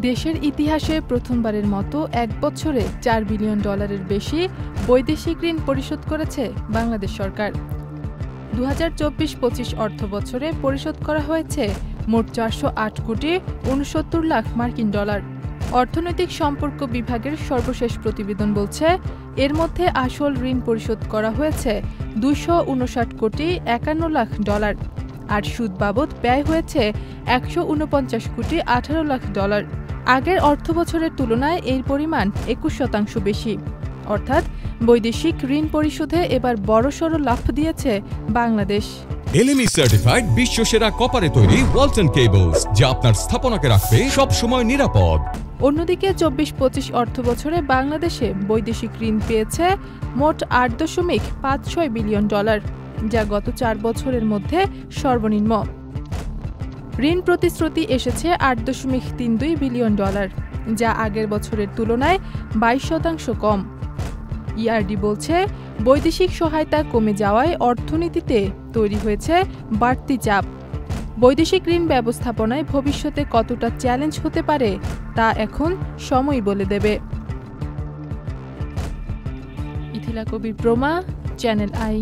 দেশের ইতিহাসে প্রথমবারের মতো এক বছরে $4 বিলিয়ন বেশি বৈদেশিক ঋণ পরিশোধ করেছে বাংলাদেশ সরকার। 2024-25 অর্থবছরে পরিশোধ করা হয়েছে মোট 408 কোটি 69 লাখ মার্কিন ডলার। অর্থনৈতিক সম্পর্ক বিভাগের সর্বশেষ প্রতিবেদন বলছে, এর মধ্যে আসল ঋণ পরিশোধ করা হয়েছে 259 কোটি 51 লাখ ডলার, আর সুদ বাবদ ব্যয় হয়েছে 149 কোটি 18 লাখ ডলার। আগের অর্থবছরের তুলনায় এর পরিমাণ 21% বেশি। অর্থাৎ বৈদেশিক ঋণ পরিশোধে এবার বড়সড় লাফ দিয়েছে বাংলাদেশ। LME সার্টিফাইড বিশ্বসেরা কপারে তৈরি ওয়ালটন কেবলস, যা আপনার স্থাপনাকে রাখবে সব সময় নিরাপদ। অন্যদিকে 24-25 অর্থবছরে বাংলাদেশে বৈদেশিক ঋণ পেয়েছে মোট $8.56 বিলিয়ন, যা গত 4 বছরের মধ্যে সর্বনিম্ন। ঋণ প্রতিশ্রুতি এসেছে $8.32 বিলিয়ন, যা আগের বছরের তুলনায় 22% কম। ERD বলছে, বৈদেশিক সহায়তা কমে যাওয়ায় অর্থনীতিতে তৈরি হয়েছে বাড়তি চাপ। বৈদেশিক ঋণ ব্যবস্থাপনায় ভবিষ্যতে কতটা চ্যালেঞ্জ হতে পারে তা এখন সময় বলে দেবে। ইথিলা কবির প্রমা, চ্যানেল আই।